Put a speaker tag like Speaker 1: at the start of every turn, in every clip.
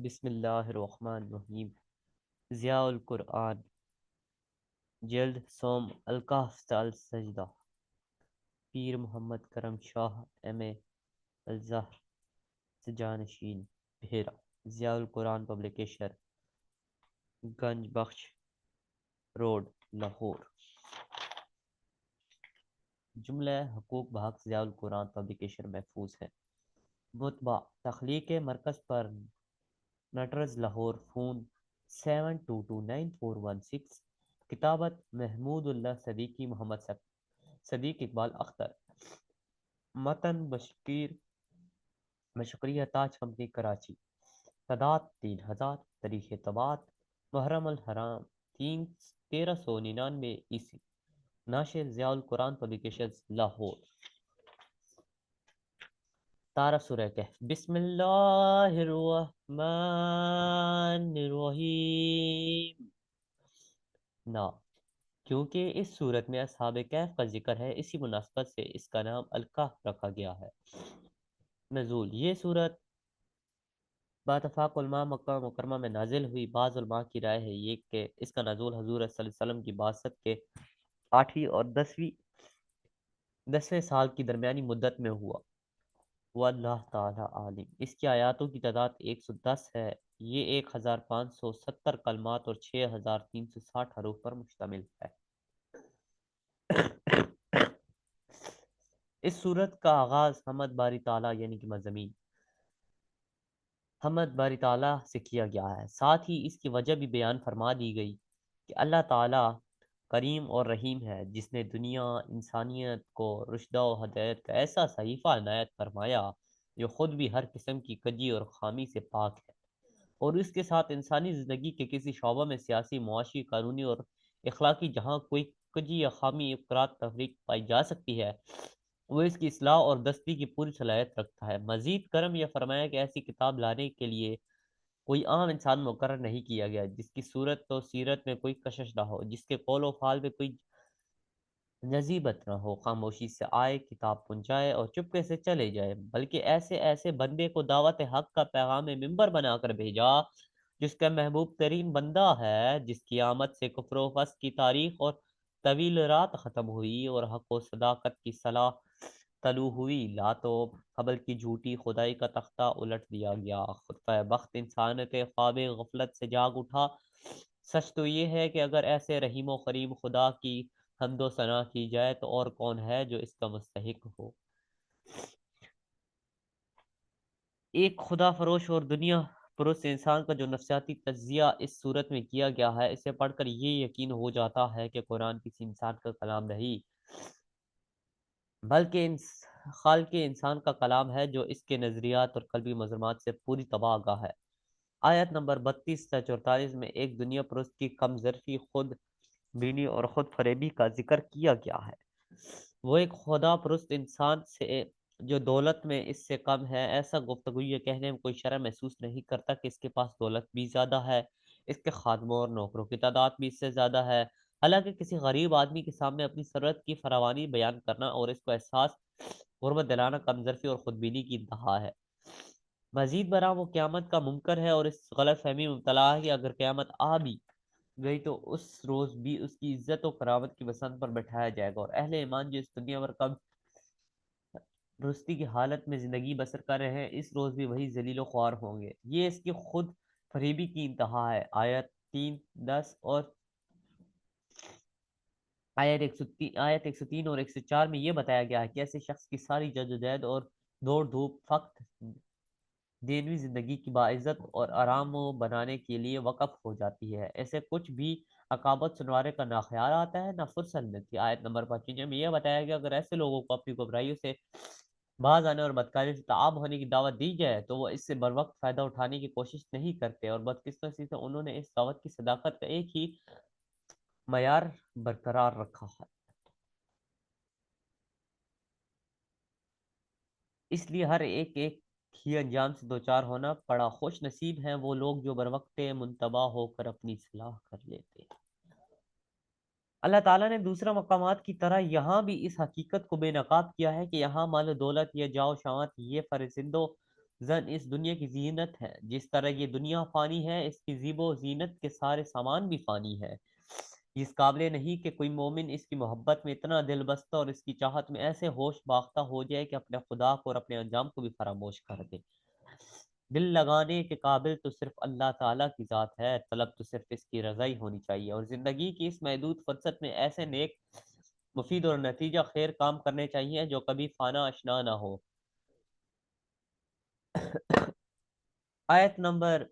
Speaker 1: بسم اللہ الرحمن الرحیم۔ ضیاء القرآن، جلد سوم، الکہف السجدہ، پیر محمد کرم شاہ ایم اے الزہر سجانشین، بھیرا۔ ضیاء القرآن پبلیکیشن، گنج بخش روڈ، لاہور۔ جملہ حقوق بحق ضیاء القرآن پبلیکیشن محفوظ ہے۔ مطبع تخلیق مرکز پر نٹرز، لاہور، فون 72294116۔ کتابت محمود اللہ صدیقی، محمد صدیق اقبال اختر۔ متن بشکریہ تاج کمپنی، کراچی۔ تعداد 3000۔ تاریخ طباعت محرم الحرام 1399 عیسوی۔ ناشر ضیاء القرآن پبلیکیشنز، لاہور۔ تعارف سورہ کہف۔ بسم اللہ الرحمن الرحیم۔ نا، کیونکہ اس صورت میں اصحاب کہف کا ذکر ہے، اسی مناسبت سے اس کا نام الکہف رکھا گیا ہے۔ نزول، یہ صورت باتفاق علماء مکہ مکرمہ میں نازل ہوئی۔ بعض علماء کی رائے ہے یہ کہ اس کا نزول حضور صلی اللہ علیہ وسلم کی بعثت کے 8ویں اور 10ویں سال کی درمیانی مدت میں ہوا۔ واللہ تعالی عالم۔ اس کی آیاتوں کی تعداد 110 ہے۔ یہ 1570 کلمات اور 6360 حروف پر مشتمل ہے۔ اس صورت کا آغاز حمد باری تعالیٰ یعنی کہ مضامین حمد باری تعالیٰ سے کیا گیا ہے۔ ساتھ ہی اس کی وجہ بھی بیان فرما دی گئی کہ اللہ تعالیٰ کریم اور رحیم ہے، جس نے دنیا انسانیت کو رشد و ہدایت کا ایسا صحیفہ عنایت فرمایا جو خود بھی ہر قسم کی کجی اور خامی سے پاک ہے، اور اس کے ساتھ انسانی زندگی کے کسی شعبہ میں سیاسی، معاشی، قانونی اور اخلاقی جہاں کوئی کجی یا خامی افراد تفریق پائی جا سکتی ہے، وہ اس کی اصلاح اور دستی کی پوری صلاحیت رکھتا ہے۔ مزید کرم یہ فرمایا کہ ایسی کتاب لانے کے لیے کوئی عام انسان مقرر نہیں کیا گیا، جس کی صورت و سیرت میں کوئی کشش نہ ہو، جس کے قول و فعال میں کوئی نزیبت نہ ہو، خاموشی سے آئے، کتاب پہنچائے اور چپکے سے چلے جائے، بلکہ ایسے بندے کو دعوت حق کا پیغام ممبر بنا کر بھیجا، جس کا محبوب ترین بندہ ہے، جس کی آمد سے کفر و فسق کی تاریخ اور طویل رات ختم ہوئی اور حق و صداقت کی صلاح طلوع ہوئی۔ لات و حبل کی جھوٹی خدائی کا تختہ الٹ دیا گیا، خطبہ بخت انسانیت خواب غفلت سے جاگ اٹھا۔ سچ تو یہ ہے کہ اگر ایسے رحیم و کریم خدا کی حمد و ثنا کی جائے تو اور کون ہے جو اس کا مستحق ہو۔ ایک خدا فروش اور دنیا پرست انسان کا جو نفسیاتی تجزیہ اس صورت میں کیا گیا ہے، اسے پڑھ کر یہ یقین ہو جاتا ہے کہ قرآن کسی انسان کا کلام نہیں، بلکہ خالق انسان کا کلام ہے، جو اس کے نظریات اور قلبی مضمرات سے پوری طبع آگاہ ہے۔ آیت نمبر 32 سے 44 میں ایک دنیا پرست کی کم ظرفی، خود بینی اور خود فریبی کا ذکر کیا گیا ہے۔ وہ ایک خدا پرست انسان سے جو دولت میں اس سے کم ہے، ایسا گفتگو یہ کہنے میں کوئی شرم محسوس نہیں کرتا کہ اس کے پاس دولت بھی زیادہ ہے، اس کے خادموں اور نوکروں کی تعداد بھی اس سے زیادہ ہے۔ حالانکہ کسی غریب آدمی کے سامنے اپنی ثروت کی فراوانی بیان کرنا اور اس کو احساس غربت دلانا کمظرفی اور خودبینی کی انتہا ہے۔ مزید برآں وہ قیامت کا منکر ہے اور اس غلط فہمی میں مبتلا ہے کہ اگر قیامت آ بھی گئی تو اس روز بھی اس کی عزت و کرامت کی بسنت پر بٹھایا جائے گا، اور اہل ایمان جو اس دنیا پر کم درستی کی حالت میں زندگی بسر کر رہے ہیں، اس روز بھی وہی ذلیل و خوار ہوں گے۔ یہ اس کی خود فریبی کی انتہا ہے۔ آیت 3، 10 اور آیت 103 اور 104 میں یہ بتایا گیا ہے کہ ایسے شخص کی ساری جدوجہد اور دوڑ دھوپ فقط دینوی زندگی کی باعزت اور آرام و بنانے کے لیے وقف ہو جاتی ہے۔ ایسے کچھ بھی عقابت سنوارے کا نہ خیال آتا ہے نہ فرصت ملتی۔ آیت نمبر 55 میں یہ بتایا گیا اگر ایسے لوگوں کو اپنی گمراہیوں سے باز آنے اور بدکاری سے تعاب ہونے کی دعوت دی جائے تو وہ اس سے بر وقت فائدہ اٹھانے کی کوشش نہیں کرتے، اور بدقسمتی سے انہوں نے اس دعوت کی صداقت کا ایک ہی معیار برقرار رکھا ہے۔ اس لیے ہر ایک ہی انجام سے دوچار ہونا پڑا۔ خوش نصیب ہیں وہ لوگ جو بروقت منتبہ ہو کر اپنی اصلاح کر لیتے ہیں۔ اللہ تعالیٰ نے دوسرے مقامات کی طرح یہاں بھی اس حقیقت کو بے نقاب کیا ہے کہ یہاں مال و دولت یا جاؤ شوات یہ فرزند و زن اس دنیا کی زینت ہے، جس طرح یہ دنیا فانی ہے اس کی زیب و زینت کے سارے سامان بھی فانی ہے۔ اس قابل نہیں کہ کوئی مومن اس کی محبت میں اتنا دل بستہ اور اس کی چاہت میں ایسے ہوش باختہ ہو جائے کہ اپنے خدا کو اور اپنے انجام کو بھی فراموش کر دے۔ دل لگانے کے قابل تو صرف اللہ تعالیٰ کی ذات ہے، طلب تو صرف اس کی رضا ہی ہونی چاہیے، اور زندگی کی اس محدود فرصت میں ایسے نیک، مفید اور نتیجہ خیر کام کرنے چاہیے جو کبھی فانا اشنا نہ ہو۔ آیت نمبر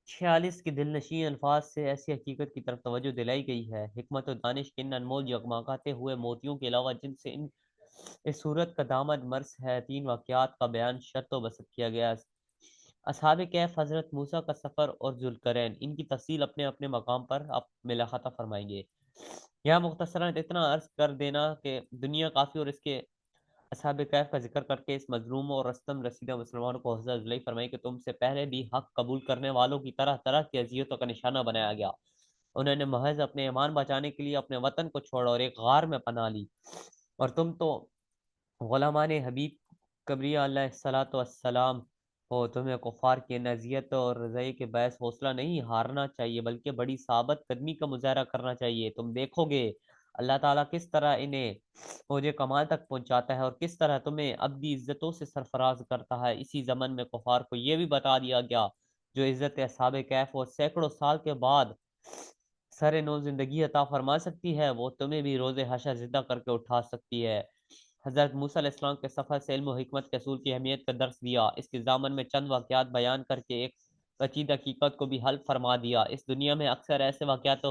Speaker 1: 46 کے دل نشین الفاظ سے ایسی حقیقت کی طرف توجہ دلائی گئی ہے، حکمت و دانش کے ان انمول جگمگاتے ہوئے موتیوں کے علاوہ جن سے اس صورت کا دامن مرس ہے، 3 واقعات کا بیان شرط و بسط کیا گیا ہے۔ اصحاب کہف، حضرت موسیٰ کا سفر اور ذوالقرنین، ان کی تفصیل اپنے اپنے مقام پر آپ ملاحظہ فرمائیں گے۔ یہاں مختصراً اتنا عرض کر دینا کہ دنیا کافی اور اس کے اصحاب کہف کا ذکر کر کے اس مظلوم اور رستم رسیدہ مسلمانوں کو حوصلہ افزائی فرمائی کہ تم سے پہلے بھی حق قبول کرنے والوں کی طرح طرح کی اذیتوں کا نشانہ بنایا گیا، انہوں نے محض اپنے ایمان بچانے کے لیے اپنے وطن کو چھوڑا اور ایک غار میں پناہ لی، اور تم تو غلامان حبیب کبریا علیہ الصلوۃ والسلام ہو، تمہیں کفار کی اذیت اور رضائی کے باعث حوصلہ نہیں ہارنا چاہیے بلکہ بڑی ثابت قدمی کا مظاہرہ کرنا چاہیے۔ تم دیکھو گے اللہ تعالیٰ کس طرح انہیں فوج کمال تک پہنچاتا ہے اور کس طرح تمہیں ابدی عزتوں سے سرفراز کرتا ہے۔ اسی زمن میں کفار کو یہ بھی بتا دیا گیا جو عزت اصحاب کہف اور سینکڑوں سال کے بعد سر نو زندگی عطا فرما سکتی ہے، وہ تمہیں بھی روز حشر زندہ کر کے اٹھا سکتی ہے۔ حضرت موسیٰ علیہ السلام کے سفر سے علم و حکمت کے اصول کی اہمیت کا درس دیا، اس کے ضامن میں چند واقعات بیان کر کے ایک پیچیدہ حقیقت کو بھی حل فرما دیا۔ اس دنیا میں اکثر ایسے واقعات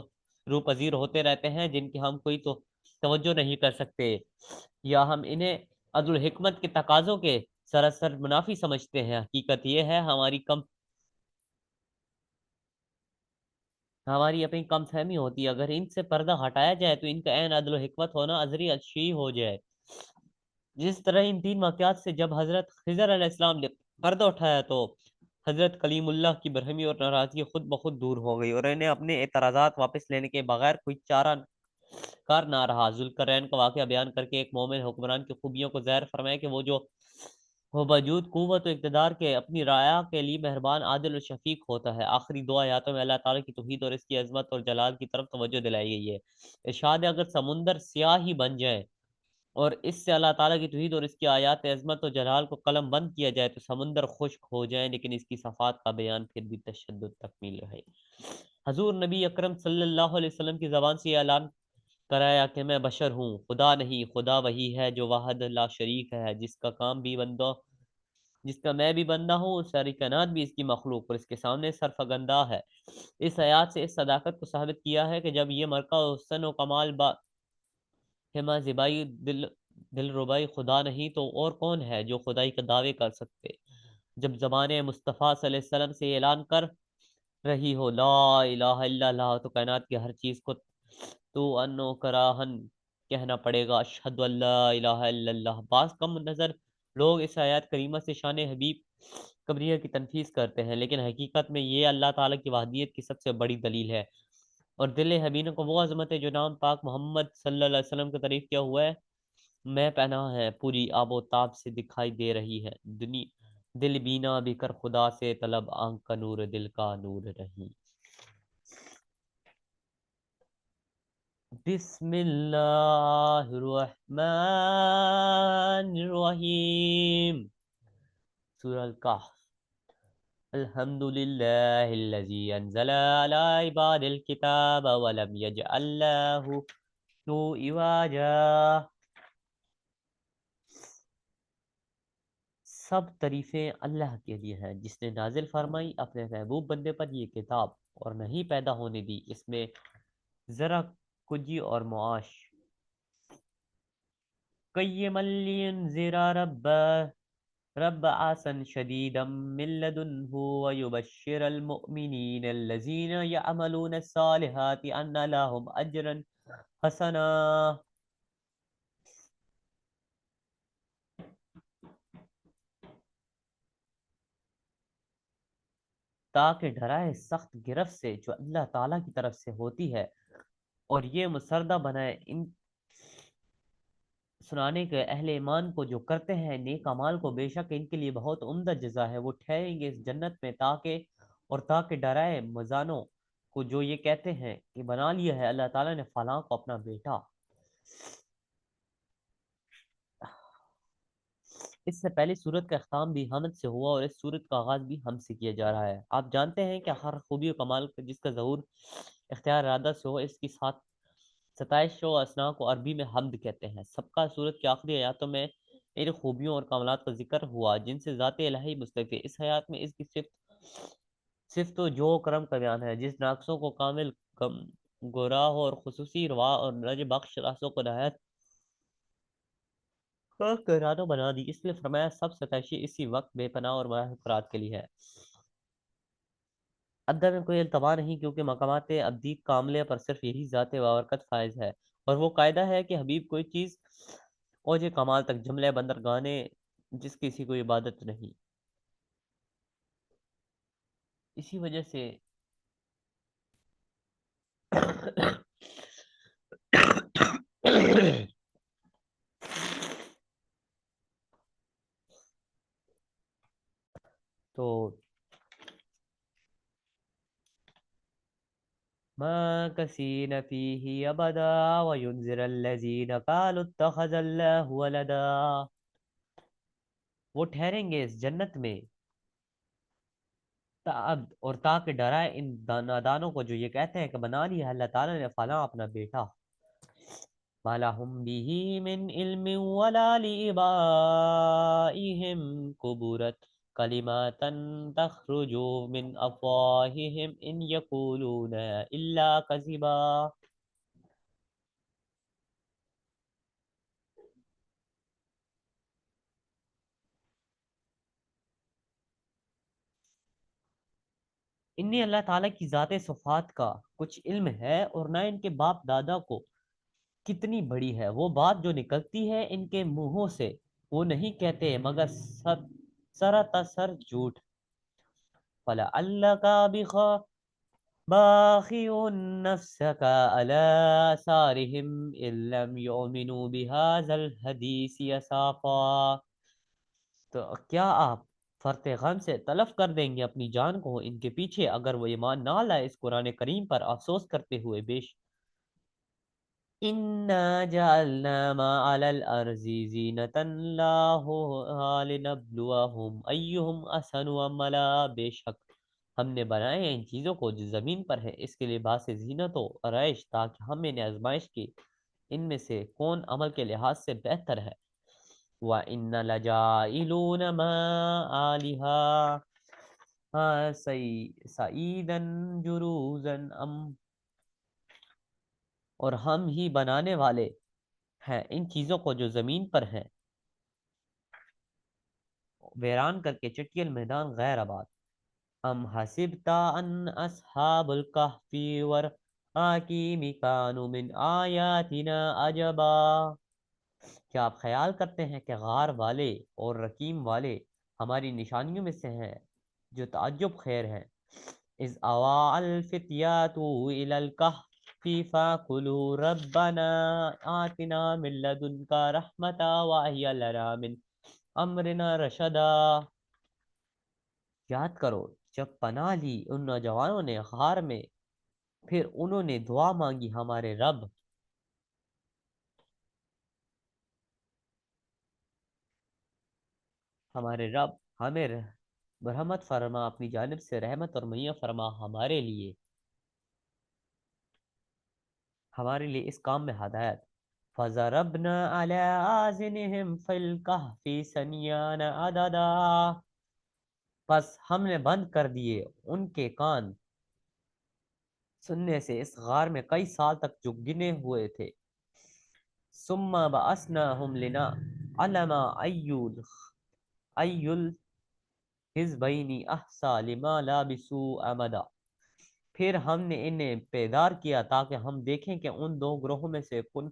Speaker 1: روح پذیر ہوتے رہتے ہیں جن کی ہم کوئی تو توجہ نہیں کر سکتے، یا ہم انہیں عدل و حکمت کے تقاضوں کے سراسر منافی سمجھتے ہیں۔ حقیقت یہ ہے ہماری اپنی کم فہمی ہوتی ہے، اگر ان سے پردہ ہٹایا جائے تو ان کا عین عدل و حکمت ہونا ازری اچھی ہو جائے۔ جس طرح ان 3 واقعات سے جب حضرت خضر علیہ السلام نے پردہ اٹھایا تو حضرت کلیم اللہ کی برہمی اور ناراضگی خود بخود دور ہو گئی اور انہیں اپنے اعتراضات واپس لینے کے بغیر کوئی چارہ کار نہ رہا۔ ذوالقرنین کا واقعہ بیان کر کے ایک مومن حکمران کی خوبیوں کو ظاہر فرمایا کہ وہ جو وہ باوجود قوت و اقتدار کے اپنی رعایا کے لیے مہربان، عادل و شفیق ہوتا ہے۔ آخری 2 آیاتوں میں اللہ تعالیٰ کی توحید اور اس کی عظمت اور جلال کی طرف توجہ دلائی گئی ہے۔ ارشاد ہے اگر سمندر سیاہ ہی بن جائے اور اس سے اللہ تعالیٰ کی توحید اور اس کی آیات عظمت و جلال کو قلم بند کیا جائے تو سمندر خشک ہو جائے، لیکن اس کی صفات کا بیان پھر بھی تشدد تکمیل رہے۔ حضور نبی اکرم صلی اللہ علیہ وسلم کی زبان سے یہ اعلان کرایا کہ میں بشر ہوں، خدا نہیں، خدا وہی ہے جو واحد لا شریک ہے، جس کا میں بھی بندہ ہوں، ساری کائنات بھی اس کی مخلوق اور اس کے سامنے سرفگندہ ہے۔ اس آیات سے اس صداقت کو ثابت کیا ہے کہ جب یہ مرکہ حسن و کمال ہما زبائی دل ربائی خدا نہیں تو اور کون ہے جو خدائی کا دعوے کر سکتے؟ جب زبان مصطفیٰ صلی اللہ علیہ وسلم سے اعلان کر رہی ہو لا الہ الا اللہ تو کائنات کی ہر چیز کو تو انو کراہن کہنا پڑے گا اشہد ان لا الہ الا اللہ۔ بعض کم نظر لوگ اس آیات کریمہ سے شان حبیب کبریہ کی تنفیذ کرتے ہیں، لیکن حقیقت میں یہ اللہ تعالیٰ کی وحدیت کی سب سے بڑی دلیل ہے، اور دل حبیب کو وہ عظمت ہے جو نام پاک محمد صلی اللہ علیہ وسلم کا تعریف کیا ہوا ہے میں پناہ ہے، پوری آب و تاب سے دکھائی دے رہی ہے، دل بینا بھی کر خدا سے طلب، آنکھ کا نور دل کا نور رہی۔ بسم اللہ الرحمن الرحیم۔ سورہ الکہف۔ الحمد للہ الذی انزل علی عباد الکتاب ولم یجعل لہ عوجا۔ سب تعریفیں اللہ کے لیے ہیں جس نے نازل فرمائی اپنے محبوب بندے پر یہ کتاب اور نہیں پیدا ہونے دی اس میں ذرا کجی اور معاش۔ قیما لینذر رب آسن شدیدا من لدنہ ویبشر المؤمنین الذین یعملون الصالحات ان لهم اجرا حسنا۔ تاکہ ڈرائے سخت گرفت سے جو اللہ تعالیٰ کی طرف سے ہوتی ہے، اور یہ مسردہ بنائے ان سنانے کے اہل ایمان کو جو کرتے ہیں نیک اعمال کو، بے شک ان کے لیے بہت عمدہ جزا ہے، وہ ٹھہریں گے اس جنت میں، تاکہ ڈرائے مزانوں کو جو یہ کہتے ہیں کہ بنا لیا ہے اللہ تعالیٰ نے فلاں کو اپنا بیٹا۔ اس سے پہلے سورت کا اختتام بھی حمد سے ہوا اور اس سورت کا آغاز بھی حمد سے کیا جا رہا ہے۔ آپ جانتے ہیں کہ ہر خوبی و کمال جس کا ظہور اختیار ارادہ سے ہو، اس کی ساتھ ستائش و اسنا کو عربی میں حمد کہتے ہیں۔ سبقہ سورت کی آخری آیاتوں میں ان خوبیوں اور کمالات کا ذکر ہوا جن سے ذات الہی مستفی ہے۔ اس حیات میں اس کی صفت و جو کرم کا بیان ہے، جس ناقصوں کو کامل گراہ اور خصوصی روا اور رج بخش راسوں کو نہایت کرانوں بنا دی، اس لیے فرمایا سب ستائشی اسی وقت بے پناہ اور افراد کے لیے ہے۔ ابدا میں کوئی التبا نہیں، کیونکہ مقامات ابدی کاملے پر صرف یہی ذات بابرکت فائز ہے، اور وہ قاعدہ ہے کہ حبیب کوئی چیز اوج کمال تک جملے بندرگانے جس کسی کو عبادت نہیں۔ اسی وجہ سے تو ما کسین فیہ ابدا وینذر الذین قالوا اتخذ اللہ ولدا، وہ ٹھہریں گے اس جنت میں اور تاکہ ڈرائے ان نادانوں کو جو یہ کہتے ہیں کہ بنا لیا اللہ تعالیٰ نے فلاں اپنا بیٹا۔ ما لهم به من علم ولا لآبائهم كبرت كلمات تخرج من أفواههم إن يقولون إلا كذبا۔ انہیں اللہ تعالیٰ کی ذات صفات کا کچھ علم ہے، اور نہ ان کے باپ دادا کو کتنی بڑی ہے وہ بات جو نکلتی ہے ان کے منہوں سے، وہ نہیں کہتے مگر سراسر جھوٹ۔ فَلَعَلَّكَ باخع نفسك على آثارهم إن لم يؤمنوا بهذا الحديث أسفا، تو کیا آپ فرط غم سے تلف کر دیں گے اپنی جان کو ان کے پیچھے اگر وہ ایمان نہ لائے اس قرآن کریم پر افسوس کرتے ہوئے؟ إنا جعلنا ما على الأرض زينة لها لنبلوهم أيهم أحسن عملا، بے شک ہم نے بنائے ہیں ان چیزوں کو جو زمین پر ہے اس کے لباس زینت و آرائش، تاکہ ہم انہیں آزمائش کی ان میں سے کون عمل کے لحاظ سے بہتر ہے۔ وَإِنَّ لَجَائِلُونَ مَا عَلِيهَا سَعِيدًا جُرُوزًا اور ہم ہی بنانے والے ہیں ان چیزوں کو جو زمین پر ہیں ویران کر کے چٹیل میدان غیر آباد۔ ام حسبتا ان اصحاب الکہف والرقیم کانوا من آیاتنا عجبا، کیا آپ خیال کرتے ہیں کہ غار والے اور رقیم والے ہماری نشانیوں میں سے ہیں جو تعجب خیر ہیں؟ اذ اوا الفتیات الى الکہف فقلوا ربنا آتنا من لدنک رحمتا وهب لنا من امرنا رشدا، یاد کرو جب پناہ لی ان نوجوانوں نے غار میں، پھر انہوں نے دعا مانگی ہمارے رب ہمیں رحمت فرما، اپنی جانب سے رحمت اور میاں فرما ہمارے لیے اس کام میں ہدایت۔ فَضَرَبْنَا عَلَىٰ آذِنِهِمْ فِي الْكَهْفِ سِنِيَانَ عَدَدًا، پس ہم نے بند کر دیے ان کے کان سننے سے اس غار میں کئی سال تک جو گنے ہوئے تھے۔ ثُمَّ بَعَثْنَاهُمْ لِنَعْلَمَ أَيُّ الْحِزْبَيْنِ أَحْصَىٰ لِمَا لَبِثُوا أَمَدًا، پھر ہم نے انہیں بیدار کیا تاکہ ہم دیکھیں کہ ان دو گروہوں میں سے کون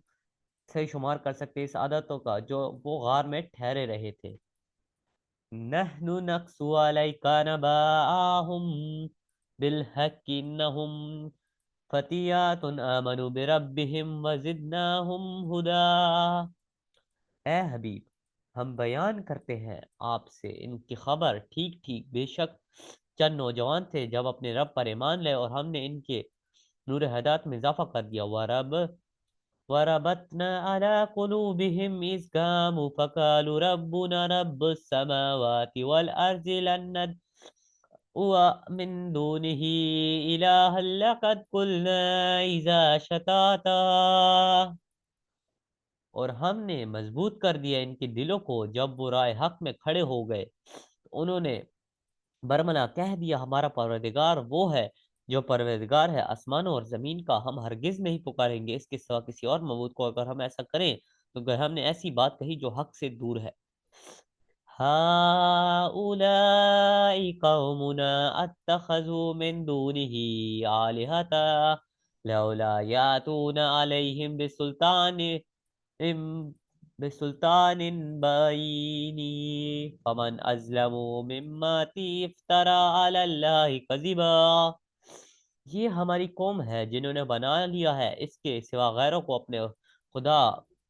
Speaker 1: سے شمار کر سکتے اس عادتوں کا جو وہ غار میں ٹھہرے رہے تھے۔ نحن نقص عليك نبأهم بالحق إنهم فتيات آمنوا بربهم وزدناهم هدى، اے حبیب، ہم بیان کرتے ہیں آپ سے ان کی خبر ٹھیک ٹھیک، بے شک چند نوجوان تھے جب اپنے رب پر ایمان لے اور ہم نے ان کے نور ہدایت میں اضافہ کر دیا۔ وربطنا على قلوبهم إذ قاموا فقالوا ربنا رب السماوات والأرض لن ندعو من دونه إلها لقد قلنا إذا شتاتا، اور ہم نے مضبوط کر دیا ان کے دلوں کو جب وہ رائے حق میں کھڑے ہو گئے، انہوں نے برملا کہہ دیا ہمارا پروردگار وہ ہے جو پروردگار ہے آسمانوں اور زمین کا، ہم ہرگز نہیں پکاریں گے اس کے سوا کسی اور معبود کو، اگر ہم ایسا کریں تو گویا ہم نے ایسی بات کہی جو حق سے دور ہے۔ هؤلاء قومنا اتخذوا من دونه آلهة لولا يأتون عليهم ام- بسلطان بين فمن أظلم مما افترى على الله كذبا، یہ ہماری قوم ہے جنہوں نے بنا لیا ہے اس کے سوا غیروں کو اپنے خدا،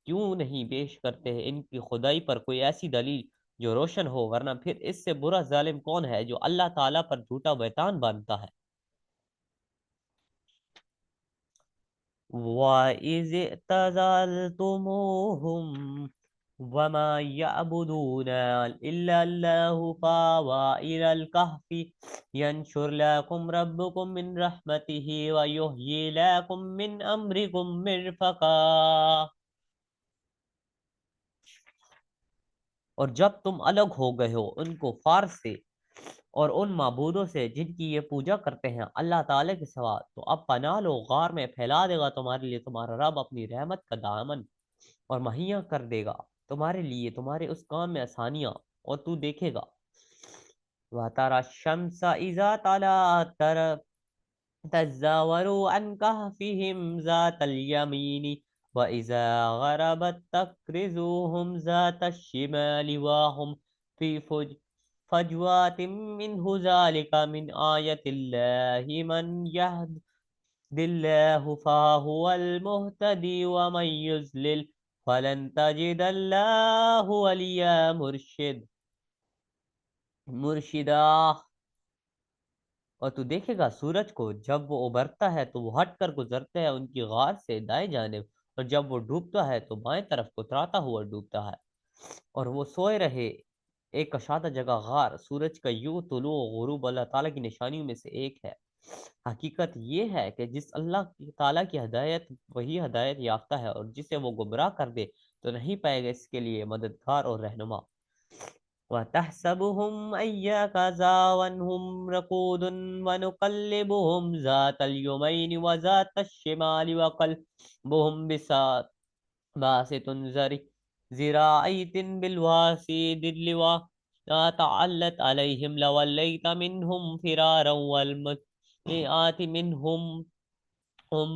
Speaker 1: کیوں نہیں پیش کرتے ہیں ان کی خدائی پر کوئی ایسی دلیل جو روشن ہو، ورنہ پھر اس سے برا ظالم کون ہے جو اللہ تعالیٰ پر جھوٹا بہتان باندھتا ہے۔ وَإِذِ اعْتَزَلْتُمُوهُمْ وَمَا يَعْبُدُونَ إِلَّا اللَّهُ فَآوَىٰ إِلَى الْكَهْفِ يَنشُرْ لَكُمْ رَبُّكُم مِّن رَّحْمَتِهِ وَيُحْيِي لَكُم مِّنْ أَمْرِكُم مِّرْفَقًا۔ اور جب تم الگ ہو گئے ہو ان کو فار سے اور ان معبودوں سے جن کی یہ پوجا کرتے ہیں اللہ تعالی کے سوا، تو اب پناہ لو، غار میں پھیلا دے گا تمہارے لیے تمہارا رب اپنی رحمت کا دامن اور مہیا کر دے گا تمہارے لیے تمہارے اس کام میں آسانیاں، اور تو دیکھے گا وَتَرَى الشَّمْسَ إِذَا طَلَعَت تزاوروا عن كهفهم ذات اليمين وإذا غربت تقرضوهم ذات الشمال وهم في فجوات منه، ذلك من آية الله، من يهد الله فهو المهتدي ومن يضلل فلن تجد الله وليا مرشدا۔ اور تو دیکھے گا سورج کو جب وہ ابھرتا ہے تو وہ ہٹ کر گزرتا ہے ان کی غار سے دائیں جانب، اور جب وہ ڈوبتا ہے تو بائیں طرف کتراتا ہوا ڈوبتا ہے، اور وہ سوئے رہے ایک کشادہ جگہ غار۔ سورج کا یوں طلوع و غروب اللہ تعالیٰ کی نشانیوں میں سے ایک ہے۔ حقیقت یہ ہے کہ جس اللہ تعالیٰ کی ہدایت وہی ہدایت یافتہ ہے، اور جسے وہ گمراہ کر دے تو نہیں پائے گا اس کے لیے مددگار اور رہنما۔ وَتَحْسَبُهُمْ أَيَّكَذَا وَأَنْهُمْ رَقُودٌ وَنُقَلِّبُهُمْ ذَاتَ الْيَمِينِ وَذَاتَ الشِّمَالِ وَقَلْبُهُمْ باسط ذراعين بالواسيد اللواء تعلت عليهم لوليت منهم فرارا والمئات منهم هم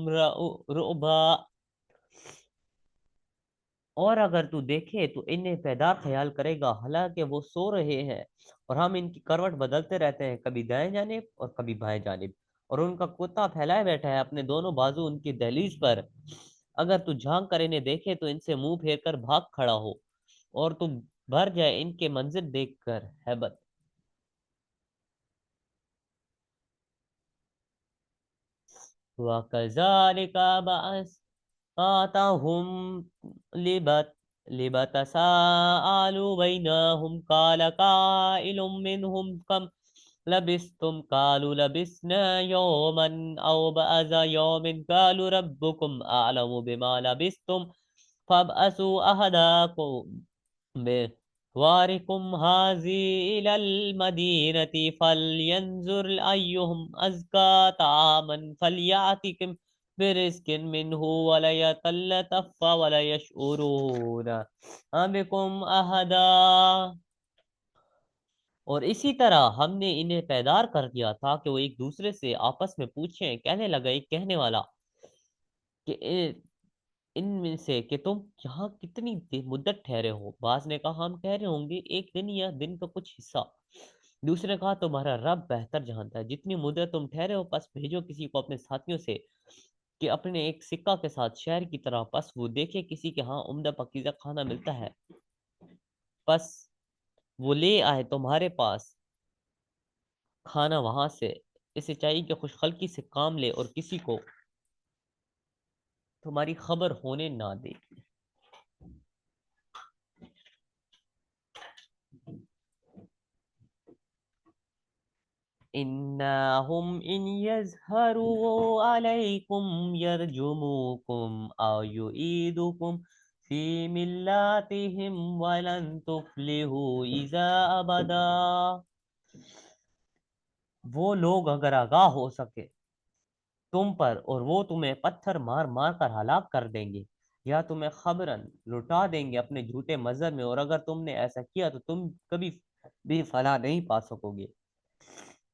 Speaker 1: رؤبا، اور اگر تو دیکھے تو انہیں پیدار خیال کرے گا حالانکہ وہ سو رہے ہیں، اور ہم ان کی کروٹ بدلتے رہتے ہیں کبھی دائیں جانب اور کبھی بائیں جانب، اور ان کا کتا پھیلائے بیٹھا ہے اپنے دونوں بازو ان کی دہلیز پر، اگر تو جھانک کر انہیں دیکھے تو ان سے منہ پھیر کر بھاگ کھڑا ہو، اور تو بھر جائے ان کے منظر دیکھ کر ہیبت۔ وَكَذَلِكَ بَعَثْنَاهُمْ لِبَتَسَاءَلُوا بَيْنَهُمْ قَالَ قَائِلٌ مِّنْهُمْ كَمْ لبستم قالوا لبسنا يوما أو بعض يوم قالوا ربكم أعلم بما لبستم فابعثوا أحدكم بواركم هذه إلى المدينة فلينظر أيهم أزكى طعاما فليأتكم برزق منه ولا يتلطف ولا يشعرون بكم أحدا۔ اور اسی طرح ہم نے انہیں پیدار کر دیا تھا کہ وہ ایک دوسرے سے آپس میں پوچھیں، کہنے لگا ایک کہنے والا کہ ان میں سے کہ تم یہاں کتنی مدت ٹھہرے ہو، بعض نے کہا ہم ٹھہرے ہوں گے ایک دن یا دن کا کچھ حصہ، دوسرے نے کہا تمہارا رب بہتر جانتا ہے، جتنی مدت تم ٹھہرے ہو پس بھیجو کسی کو اپنے ساتھیوں سے کہ اپنے ایک سکہ کے ساتھ شہر کی طرح، پس وہ دیکھے کسی کے ہاں عمدہ پکیزہ کھانا ملتا ہے، پس وہ لے آئے تمہارے پاس کھانا وہاں سے، اسے چاہیے کہ خوش خلقی سے کام لے اور کسی کو تمہاری خبر ہونے نہ دے۔ انہم ان یظہروا علیکم یرجموکم او یعیدکم فی ملاتہم ولن تفلحوا اذا ابدا۔ وہ لوگ اگر آگاہ ہو سکے تم پر اور وہ تمہیں پتھر مار مار کر ہلاک کر دیں گے، یا تمہیں خبرن لٹا دیں گے اپنے جھوٹے مذہب میں، اور اگر تم نے ایسا کیا تو تم کبھی بھی فلاح نہیں پا سکو گے۔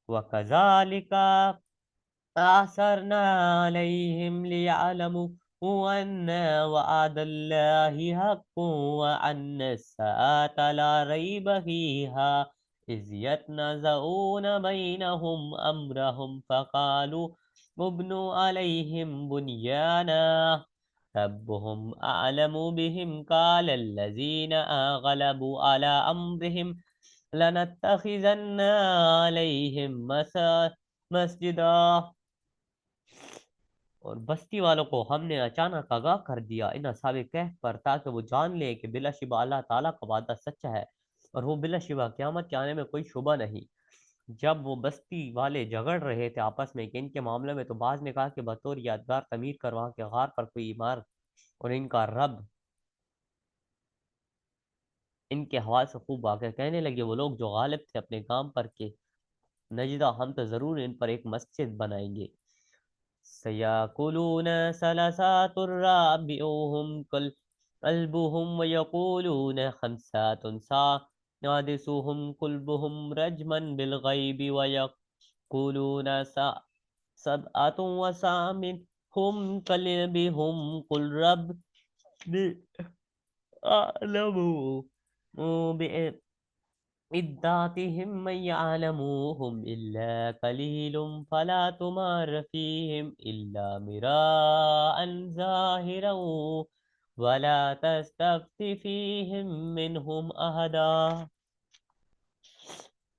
Speaker 1: وَكَذَلِكَ آثرنا عليهم ليعلموا أن وعد الله حق وأن الساعة لا ريب فيها إذ يتنازعون بينهم أمرهم فقالوا ابنوا عليهم بنيانا ربهم أعلم بهم قال الذين غلبوا على أمرهم لنتخذن عليهم مسجدا۔ اور بستی والوں کو ہم نے اچانک آگاہ کر دیا ان اصحاب کہف پر، تاکہ وہ جان لے کہ بلا شبہ اللہ تعالیٰ کا وعدہ سچا ہے، اور وہ بلا شبہ قیامت کے آنے میں کوئی شبہ نہیں۔ جب وہ بستی والے جھگڑ رہے تھے آپس میں کہ ان کے معاملے میں، تو بعض نے کہا کہ بطور یادگار تعمیر کر وہاں کے غار پر کوئی عمارت، اور ان کا رب ان کے حوال سے خوب واقع۔ کہنے لگے وہ لوگ جو غالب تھے اپنے کام پر کہ نجدہ ہم تو ضرور ان پر ایک مسجد بنائیں گے۔ سَيَقُولُونَ ثَلَاثَةٌ رَابِعُهُمْ كَلْبُهُمْ وَيَقُولُونَ خَمْسَةٌ سَادِسُهُمْ كَلْبُهُمْ رَجْمًا بِالْغَيْبِ وَيَقُولُونَ سَبْعَةٌ وَثَامِنُهُمْ كَلْبُهُمْ قُلْ رَبِّي أَعْلَمُ عداتهم من يعلموهم إلا قليل فلا تمار فيهم إلا مراء ظاهرا ولا تستفت فيهم منهم أحدا۔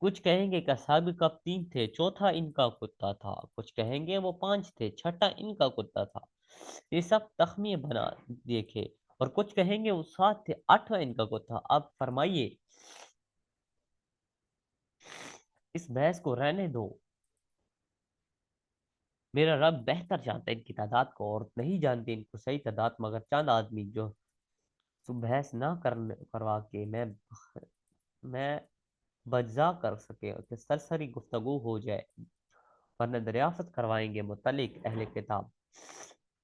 Speaker 1: کچھ کہیں گے کہ سابق اب 3 تھے، چوتھا ان کا کتا تھا، کچھ کہیں گے وہ 5 تھے، چھٹا ان کا کتا تھا، یہ سب تخمیے بنا دیکھے، اور کچھ کہیں گے وہ 7 تھے، 8واں ان کا کتا۔ اب فرمائیے اس بحث کو رہنے دو، میرا رب بہتر جانتا ہے ان کی تعداد کو، اور نہیں جانتے ان کو صحیح تعداد مگر چند آدمی جو بحث نہ کروا کے میں بجزا کر سکے کہ سرسری گفتگو ہو جائے، ورنہ دریافت کروائیں گے متعلق اہل کتاب۔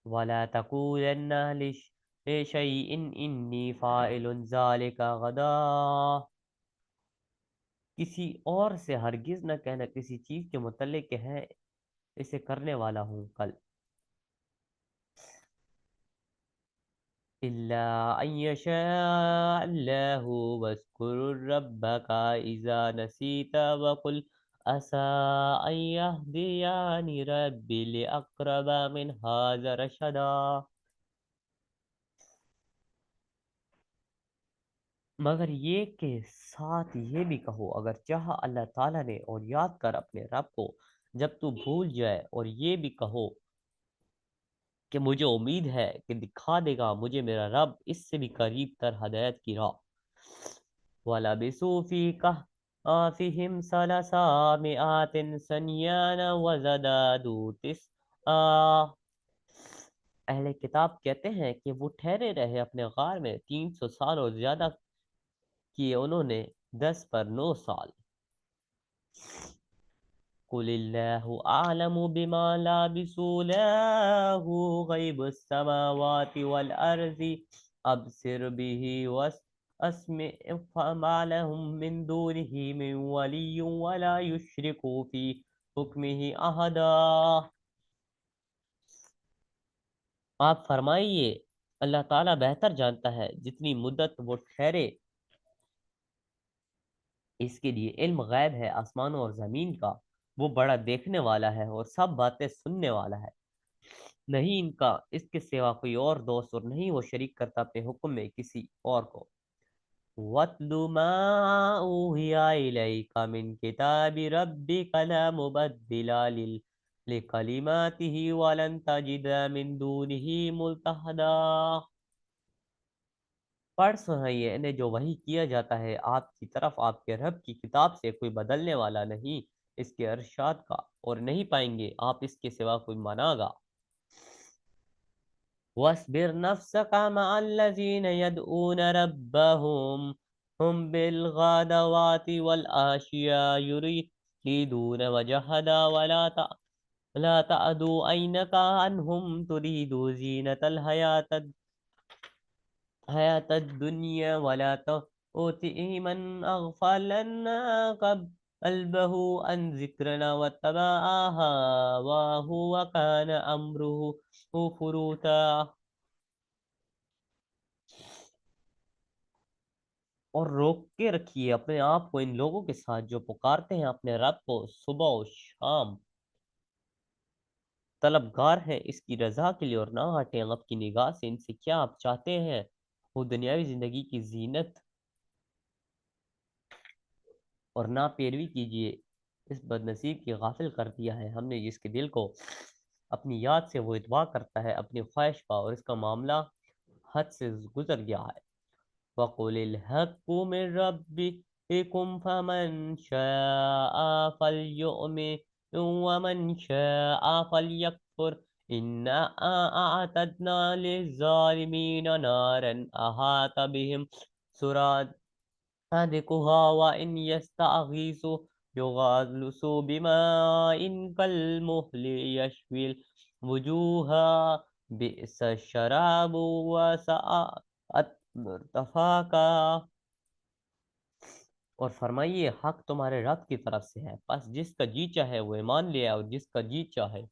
Speaker 1: وَلَا تَقُولَنَّ لِشَيْءٍ إِنِّي فَاعِلٌ ذَلِكَ غَدًا، کسی اور سے ہرگز نہ کہنا کسی چیز کے متعلق کہ ہے اسے کرنے والا ہوں کل، إِلَّا أَن يَشَاءَ اللَّهُ وَاذْكُرْ رَبَّكَ إِذَا نَسِيتَ وَقُلْ عَسَىٰ أَن يَهْدِيَنِ رَبِّي لِأَقْرَبَ مِنْ هَٰذَا رَشَدًا۔ مگر یہ کہ ساتھ یہ بھی کہو اگر چاہا اللہ تعالیٰ نے، اور یاد کر اپنے رب کو جب تو بھول جائے، اور یہ بھی کہو کہ مجھے امید ہے کہ دکھا دے گا مجھے میرا رب اس سے بھی قریب تر ہدایت کی راہ۔ وَلَبِثُوا فِي كَهْفِهِمْ ثَلَاثَمِائَةٍ سِنِينَ وَازْدَادُوا تِسْعًا۔ اہل کتاب کہتے ہیں کہ وہ ٹھہرے رہے اپنے غار میں 300 سال، اور زیادہ کیے انہوں نے 10 پر 9 سال۔ قُلِ اللَّهُ أَعْلَمُ بِمَا لَبِثُوا لَهُ غَيْبُ السَّمَاوَاتِ وَالْأَرْضِ أَبْصِرْ بِهِ وَأَسْمِعْ فَمَا لَهُم مِّن دُونِهِ مِن وَلِيٍّ وَلَا يُشْرِكُ فِي حُكْمِهِ أَحَدًا۔ آپ فرمائیے اللہ تعالیٰ بہتر جانتا ہے جتنی مدت وہ ٹھہرے، اس کے لیے علم غیب ہے آسمانوں اور زمین کا، وہ بڑا دیکھنے والا ہے اور سب باتیں سننے والا ہے۔ نہیں ان کا اس کے سوا کوئی اور دوست اور نہیں وہ شریک کرتا اپنے حکم میں کسی اور کو۔ وَاتْلُ مَا أُوحِيَ إِلَيْكَ مِنْ كِتَابِ رَبِّكَ لَا مُبَدِّلَ لِكَلِمَاتِهِ وَلَن تَجِدَ مِن دُونِهِ مُلْتَحَدًا۔ پڑھ سنائیے انہیں جو وحی کیا جاتا ہے آپ کی طرف آپ کے رب کی کتاب سے، کوئی بدلنے والا نہیں اس کے ارشاد کا، اور نہیں پائیں گے آپ اس کے سوا کوئی مانا گا۔ وَاصْبِرْ نَفْسَكَ مَعَ الَّذِينَ يَدْعُونَ رَبَّهُمْ هُمْ بِالْغَدَوَاتِ وَالْعَشِيِّ يُرِيدُونَ وَجْهَهُ وَلَا تَعْدُ عَيْنَكَ عَنْهُمْ تُرِيدُ زِينَةَ حیات الدنیا ولا تؤتئ من اغفلنا قلبه عن ذکرنا واتبع هواه وكان امره فروتا۔ اور روک کے رکھیے اپنے آپ کو ان لوگوں کے ساتھ جو پکارتے ہیں اپنے رب کو صبح و شام، طلبگار ہیں اس کی رضا کے لیے، اور نہ ہٹیں آپ کی نگاہ سے ان سے۔ کیا آپ چاہتے ہیں وہ دنیاوی زندگی کی زینت، اور نہ پیروی کیجیے اس بد نصیب کی غافل کر دیا ہے ہم نے جس کے دل کو اپنی یاد سے وہ اتباع کرتا ہے اپنی خواہش کا، اور اس کا معاملہ حد سے گزر گیا ہے۔ وَقُلِ الْحَقُّ مِن رَبِّكُمْ فَمَن شَاءَ فَلْيُؤْمِنْ وَمَن شَاءَ فَلْيَكْفُرْ إِنَّا أَعْتَدْنَا لِلظَّالِمِينَ نَارًا أَحَاطَ بِهِمْ سرادقها وَإِنْ يَسْتَغِيثُوا يُغَاثُوا بِمَاءٍ كَالْمُهْلِ يَشْوِي الْوُجُوهَ بِئْسَ الشَّرَابُ وَسَاءَتْ مرتفقا۔ اور فرمائیے حق تمہارے رب کی طرف سے ہے، پس جس کا جی چاہے وہ ایمان لے اور جس کا جی چاہے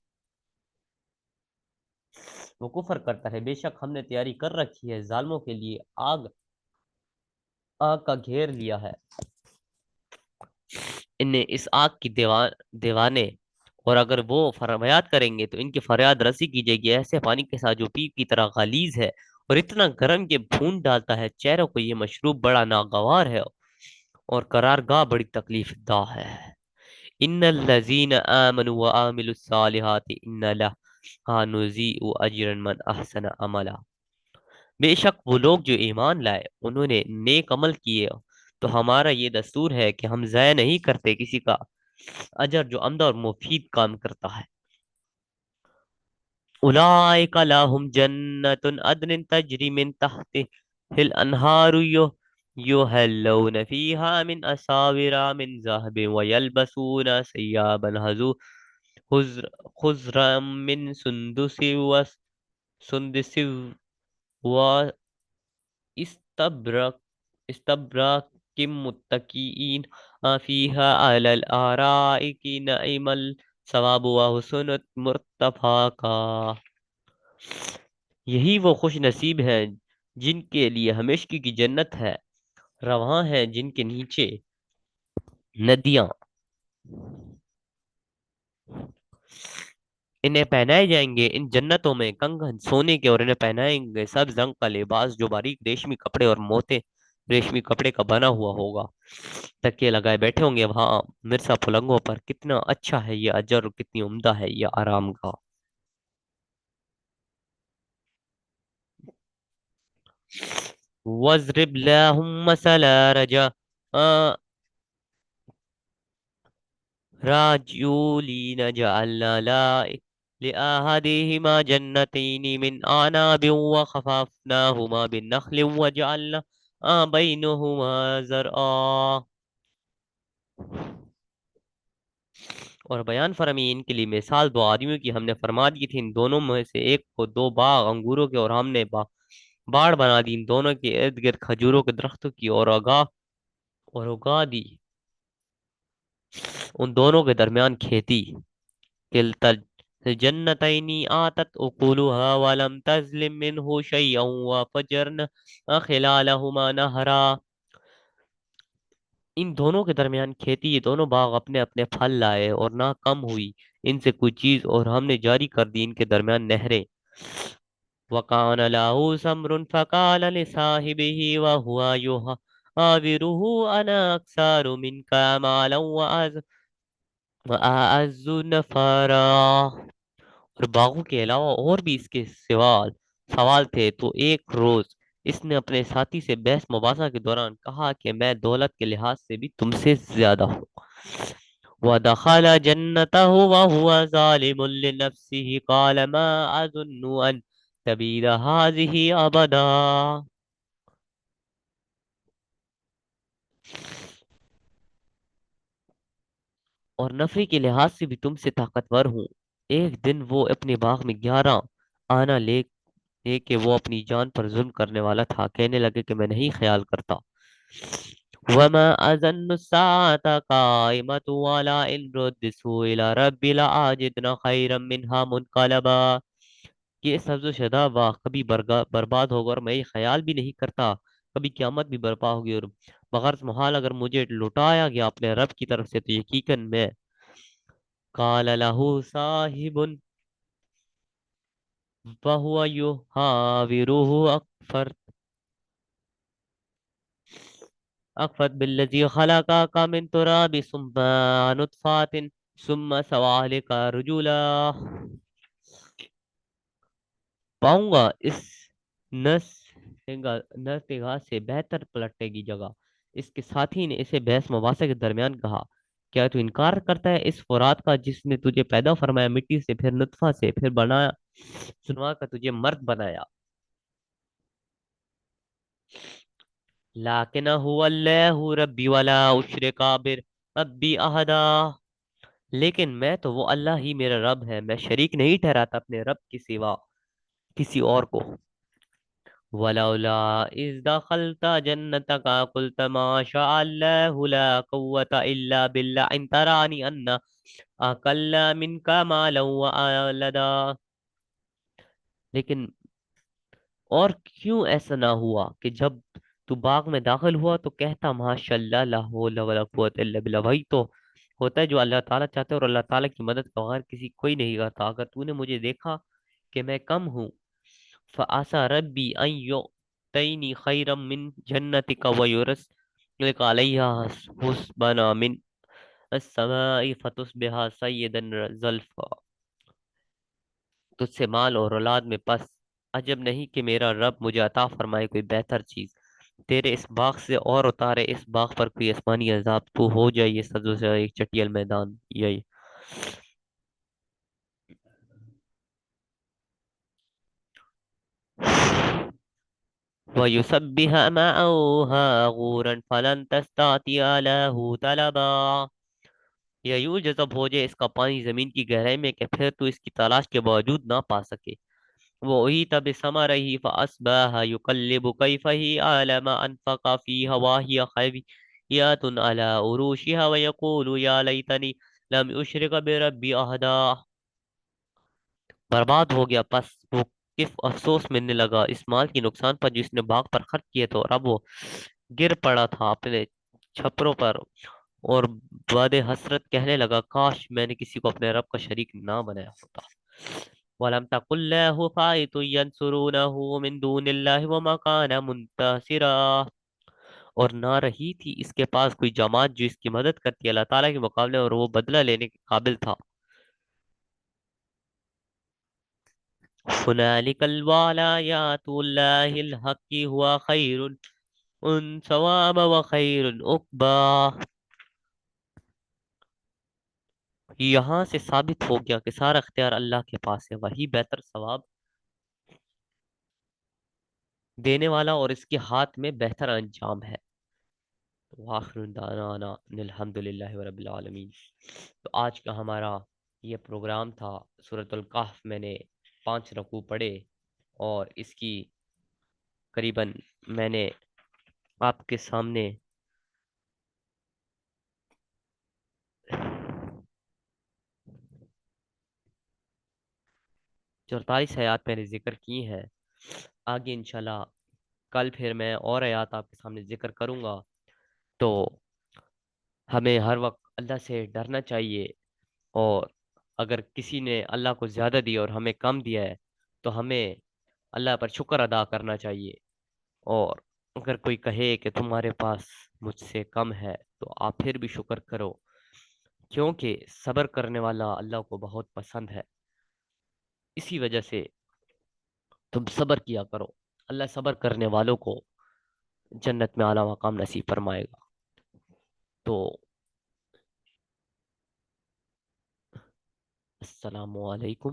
Speaker 1: وہ کفر کرتا ہے۔ بے شک ہم نے تیاری کر رکھی ہے ظالموں کے لیے آگ کا گھیر لیا ہے، انہیں اس آگ کی دیوانے، اور اگر وہ فریاد کریں گے تو ان کی فریاد رسی کی جائے گی ایسے پانی کے ساتھ جو پیپ کی طرح غلیظ ہے اور اتنا گرم کہ بھون ڈالتا ہے چہروں کو۔ یہ مشروب بڑا ناگوار ہے اور قرارگاہ بڑی تکلیف دہ ہے۔ ان الذین آمنوا وعملوا الصالحات ان لا نضیع اجر من احسن عملا۔ بے شک وہ لوگ جو ایمان لائے انہوں نے نیک عمل کیے تو ہمارا یہ دستور ہے کہ ہم ضائع نہیں کرتے کسی کا اجر جو عمدہ اور مفید کام کرتا ہے۔ اولئک لهم جنت عدن تجری من تحتها الانہار یحلون فیہا من اساور من ذہب ویلبسون ثیابا خضرا من سندس استبرق استبرق متکئین فیہا علی الارائک نعم الثواب وحسنت مرتفقا۔ یہی وہ خوش نصیب ہیں جن کے لیے ہمیشگی کی جنت ہے، رواں ہیں جن کے نیچے ندیاں، انہیں پہنائے جائیں گے ان جنتوں میں کنگن سونے کے، اور انہیں پہنائیں گے سبز رنگ کا لباس جو باریک ریشمی کپڑے اور موٹے ریشمی کپڑے کا بنا ہوا ہوگا، تکیے لگائے بیٹھے ہوں گے وہاں مرسا پلنگوں پر۔ کتنا اچھا ہے یہ اجر اور کتنی عمدہ ہے یہ آرام گاہ۔ وَاضْرِبْ لَهُم مَّثَلًا رَجُلَيْنِ جَعَلْنَا لأحدهما جنتين من أعناب وخففناهما بالنخل وجعلنا بينهما زرعا۔ اور بیان فرمائیے ان کے لیے مثال دو آدمیوں کی، ہم نے فرما دی تھی ان دونوں میں سے ایک کو دو باغ انگوروں کے، اور ہم نے باڑ بنا دی ان دونوں کے ارد گرد کھجوروں کے درختوں کی، اور اگا دی ان دونوں کے درمیان کھیتی۔ کلتا الجنتین آتت اکلها ولم تظلم منه شیئا وفجرنا خلالهما نہرا۔ ان دونوں کے درمیان کھیتی، یہ دونوں باغ اپنے اپنے پھل لائے اور نہ کم ہوئی ان سے کوئی چیز، اور ہم نے جاری کر دی ان کے درمیان نہریں۔ وَقَانَ لَهُ ثَمْرٌ فَقَالَ لِصَاحِبِهِ وَهُوَ يُحَاوِرُهُ أَنَا أَكْثَرُ مِنْكَ مَالًا وَأَعَزُّ نَفَرًا۔ اور باغوں کے علاوہ اور بھی اس کے سوال تھے، تو ایک روز اس نے اپنے ساتھی سے بحث مباحثہ کے دوران کہا کہ میں دولت کے لحاظ سے بھی تم سے زیادہ ہوں۔ وَدَخَلَ جَنَّتَهُ وَهُوَ ظَالِمٌ لِنَفْسِهِ قَالَ مَا أَظُنُّ أَن تَبِيدَ هَٰذِهِ أَبَدًا۔ اور نفع کے لحاظ سے بھی تم سے طاقتور ہوں۔ ایک دن وہ اپنے باغ میں 11 آنا لے کہ وہ اپنی جان پر ظلم کرنے والا تھا، کہنے لگے کہ میں نہیں خیال کرتا وَمَا أَظُنُّ السَّاعَةَ قَائِمَةً وَلَئِن رُدِّدتُّ إِلَىٰ رَبِّي لَأَجِدَنَّ خَيْرًا مِّنْهَا مُنقَلَبًا۔ یہ سبز و شدہ باغ کبھی برباد ہوگا، اور میں یہ خیال بھی نہیں کرتا کبھی قیامت بھی برپا ہوگی، اور بغرض محال اگر مجھے لٹایا گیا اپنے رب کی طرف سے تو یقیناً میں قال له صاحب وهو يحاوره اکفر بالذی خلقك من تراب ثم نطفات ثم سوالک رجولا۔ پاؤں گا اس نس نرتگاہ سے بہتر پلٹنے کی جگہ۔ اس کے ساتھی نے اسے بحث مباحثہ کے درمیان کہا، کیا تو انکار کرتا ہے اس فرات کا جس نے تجھے پیدا فرمایا مٹی سے، پھر نطفہ سے، پھر بنایا سنوا کر تجھے مرد بنایا؟ لیکن هو اللہ ربی ولا اشرک بربی احدا۔ لیکن میں تو وہ اللہ ہی میرا رب ہے، میں شریک نہیں ٹھہراتا اپنے رب کے سوا کسی اور کو۔ ولولا اذ دخلت جنتك قلت ما شاء الله لا قوة الا بالله ان تراني ان اقل منك مالا وولدا۔ لیکن اور کیوں ایسا نہ ہوا کہ جب تو باغ میں داخل ہوا تو کہتا ماشاء اللہ لا حول ولا قوت الا باللہ۔ وہی تو ہوتا ہے جو اللہ تعالیٰ چاہتے ہیں، اور اللہ تعالیٰ کی مدد کا بغیر کسی کوئی نہیں کرتا۔ اگر تو نے مجھے دیکھا کہ میں کم ہوں، فآسا ربی ان یؤتینی خیرا من جنتک ویرسلک علیہا حسبنا من السماء فتصبح سیدا زلفا۔ تجھ سے مال اور اولاد میں پس عجب نہیں کہ میرا رب مجھے عطا فرمائے کوئی بہتر چیز تیرے اس باغ سے، اور اتارے اس باغ پر کوئی آسمانی عذاب، تو ہو جائے یہ سبزوں سے ایک چٹیل میدان یہی۔ وَيُسَبِّحَ مَعَهَا غُورًا فَلَن تَسْتَطِيعَ لَهُ طَلَبًا۔ یا یوں جذب ہو جائے اس کا پانی زمین کی گہرائی میں کہ پھر تو اس کی تلاش کے باوجود نہ پا سکے۔ وَأُحِيطَ بِثَمَرِهِ فَأَصْبَحَ يُقَلِّبُ كَيْفَ عَلَىٰ مَا أَنفَقَ فِيهَا وَهِيَ خَاوِيَةٌ عَلَىٰ عُرُوشِهَا وَيَقُولُ يَا لَيْتَنِي لَمْ أُشْرِكْ بِرَبِّي أَحَدًا۔ برباد ہو گیا، پس وہ کس افسوس میں نے لگا اس مال کی نقصان پر جس نے باغ پر خرچ کیے تو، اور اب وہ گر پڑا تھا اپنے چھپروں پر، اور بعد حسرت کہنے لگا کاش میں نے کسی کو اپنے رب کا شریک نہ بنایا ہوتا۔ وَلَمْ تَقُل لَّهُ فَائِتٌ يَنْصُرُونَهُ مِن دُونِ اللَّهِ وَمَا كَانَ مُنتَصِرًا۔ اور نہ رہی تھی اس کے پاس کوئی جماعت جو اس کی مدد کرتی اللہ تعالیٰ کے مقابلے، اور وہ بدلہ لینے کے قابل تھا۔ هُنَالِكَ الْوَلَايَاتُ لِلَّهِ الْحَقِّ هُوَ خَيْرٌ ثَوَابًا وَخَيْرٌ عُقْبًا۔ یہاں سے ثابت ہو گیا کہ سارا اختیار اللہ کے پاس ہے، وہی بہتر ثواب دینے والا اور اس کے ہاتھ میں بہتر انجام ہے۔ وآخر دعوانا ان الحمد للہ رب العالمین۔ تو آج کا ہمارا یہ پروگرام تھا سورۃ الکہف۔ میں نے 5 رکوع پڑھے، اور اس کی قریباً میں نے آپ کے سامنے 44 آیات میں نے ذکر کی ہیں۔ آگے انشاءاللہ کل پھر میں اور آیات آپ کے سامنے ذکر کروں گا۔ تو ہمیں ہر وقت اللہ سے ڈرنا چاہیے، اور اگر کسی نے اللہ کو زیادہ دیا اور ہمیں کم دیا ہے تو ہمیں اللہ پر شکر ادا کرنا چاہیے۔ اور اگر کوئی کہے کہ تمہارے پاس مجھ سے کم ہے تو آپ پھر بھی شکر کرو، کیونکہ صبر کرنے والا اللہ کو بہت پسند ہے۔ اسی وجہ سے تم صبر کیا کرو، اللہ صبر کرنے والوں کو جنت میں اعلیٰ مقام نصیب فرمائے گا۔ تو السلام علیکم۔